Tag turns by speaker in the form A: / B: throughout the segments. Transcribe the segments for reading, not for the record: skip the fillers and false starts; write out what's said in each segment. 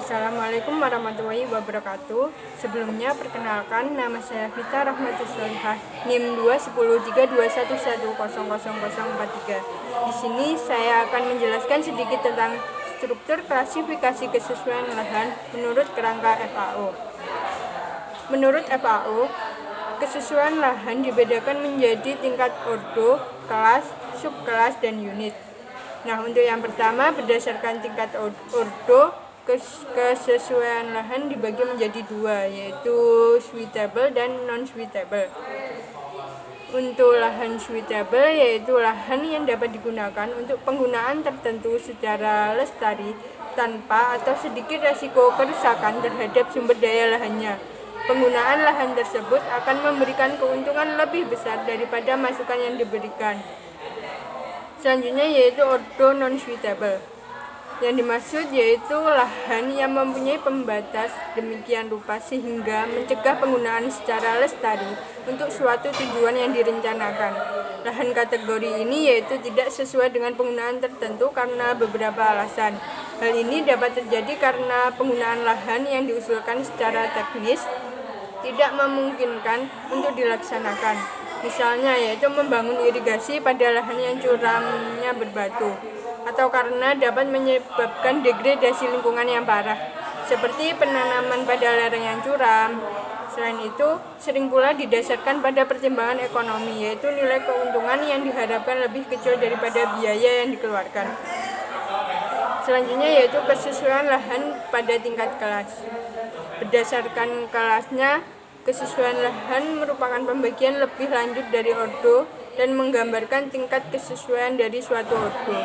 A: Assalamualaikum warahmatullahi wabarakatuh. Sebelumnya perkenalkan, nama saya Vita Rahmatus Solihah, NIM 2103211000043. Di sini saya akan menjelaskan sedikit tentang struktur klasifikasi kesesuaian lahan menurut kerangka FAO. Menurut FAO, kesesuaian lahan dibedakan menjadi tingkat ordo, kelas, subkelas, dan unit. Nah, untuk yang pertama, berdasarkan tingkat ordo, kesesuaian lahan dibagi menjadi dua, yaitu suitable dan non-suitable. Untuk lahan suitable, yaitu lahan yang dapat digunakan untuk penggunaan tertentu secara lestari tanpa atau sedikit risiko kerusakan terhadap sumber daya lahannya. Penggunaan lahan tersebut akan memberikan keuntungan lebih besar daripada masukan yang diberikan. Selanjutnya yaitu ordo non-suitable. Yang dimaksud yaitu lahan yang mempunyai pembatas demikian rupa sehingga mencegah penggunaan secara lestari untuk suatu tujuan yang direncanakan. Lahan kategori ini yaitu tidak sesuai dengan penggunaan tertentu karena beberapa alasan. Hal ini dapat terjadi karena penggunaan lahan yang diusulkan secara teknis tidak memungkinkan untuk dilaksanakan. Misalnya yaitu membangun irigasi pada lahan yang curamnya berbatu, atau karena dapat menyebabkan degradasi lingkungan yang parah, seperti penanaman pada lereng yang curam. Selain itu, sering pula didasarkan pada pertimbangan ekonomi, yaitu nilai keuntungan yang diharapkan lebih kecil daripada biaya yang dikeluarkan. Selanjutnya yaitu kesesuaian lahan pada tingkat kelas. Berdasarkan kelasnya, kesesuaian lahan merupakan pembagian lebih lanjut dari ordo dan menggambarkan tingkat kesesuaian dari suatu ordo.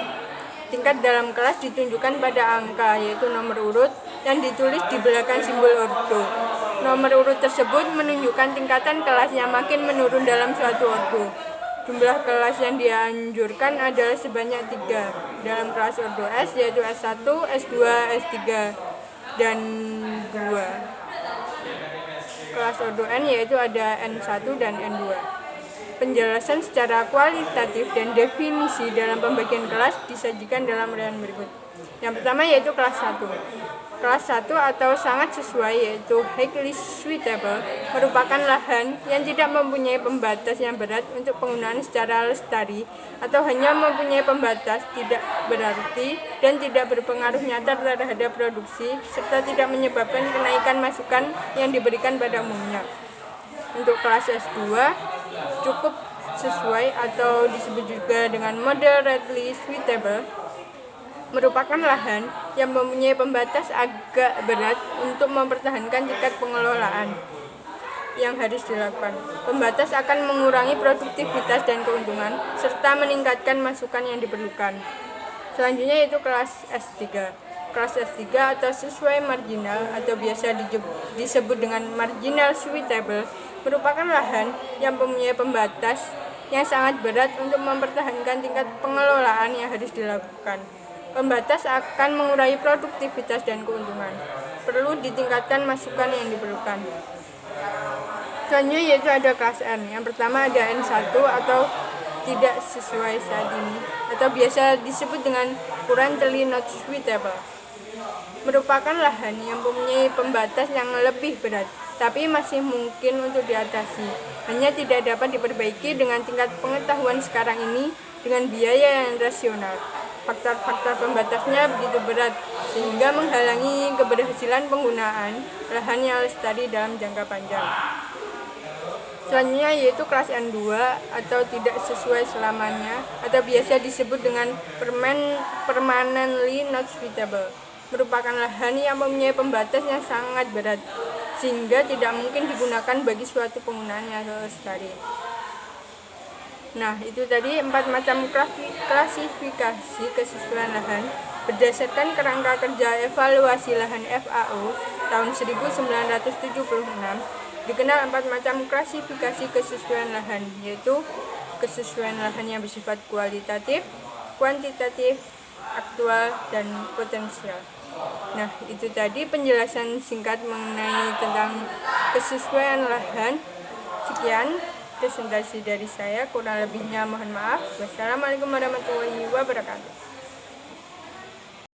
A: Tingkat dalam kelas ditunjukkan pada angka, yaitu nomor urut, yang ditulis di belakang simbol ordo. Nomor urut tersebut menunjukkan tingkatan kelas yang makin menurun dalam suatu ordo. Jumlah kelas yang dianjurkan adalah sebanyak 3 dalam kelas ordo S, yaitu S1, S2, S3, dan 2. Kelas ordo N yaitu ada N1 dan N2. Penjelasan secara kualitatif dan definisi dalam pembagian kelas disajikan dalam uraian berikut. Yang pertama yaitu kelas 1. Kelas 1 atau sangat sesuai yaitu highly suitable merupakan lahan yang tidak mempunyai pembatas yang berat untuk penggunaan secara lestari atau hanya mempunyai pembatas tidak berarti dan tidak berpengaruh nyata terhadap produksi serta tidak menyebabkan kenaikan masukan yang diberikan pada umumnya. Untuk kelas S2 cukup sesuai atau disebut juga dengan moderately suitable merupakan lahan yang mempunyai pembatas agak berat untuk mempertahankan tingkat pengelolaan yang harus dilakukan. Pembatas akan mengurangi produktivitas dan keuntungan serta meningkatkan masukan yang diperlukan. Selanjutnya yaitu kelas S3. Kelas S3 atau sesuai marginal atau biasa disebut dengan marginal suitable merupakan lahan yang mempunyai pembatas yang sangat berat untuk mempertahankan tingkat pengelolaan yang harus dilakukan. Pembatas akan mengurangi produktivitas dan keuntungan. Perlu ditingkatkan masukan yang diperlukan. Selanjutnya yaitu ada kelas N. Yang pertama ada N1 atau tidak sesuai saat ini atau biasa disebut dengan currently not suitable. Merupakan lahan yang mempunyai pembatas yang lebih berat, tapi masih mungkin untuk diatasi. Hanya tidak dapat diperbaiki dengan tingkat pengetahuan sekarang ini dengan biaya yang rasional. Faktor-faktor pembatasnya begitu berat sehingga menghalangi keberhasilan penggunaan lahan yang lestari dalam jangka panjang. Selanjutnya yaitu kelas N2 atau tidak sesuai selamanya atau biasa disebut dengan permanently not suitable. Merupakan lahan yang mempunyai pembatas yang sangat berat sehingga tidak mungkin digunakan bagi suatu penggunaan yang lestari. Nah, itu tadi 4 macam klasifikasi kesesuaian lahan berdasarkan kerangka kerja evaluasi lahan FAO tahun 1976. Dikenal 4 macam klasifikasi kesesuaian lahan, yaitu kesesuaian lahan yang bersifat kualitatif, kuantitatif, aktual, dan potensial. Nah, itu tadi penjelasan singkat mengenai tentang kesesuaian lahan. Sekian presentasi dari saya, kurang lebihnya mohon maaf. Wassalamualaikum warahmatullahi wabarakatuh.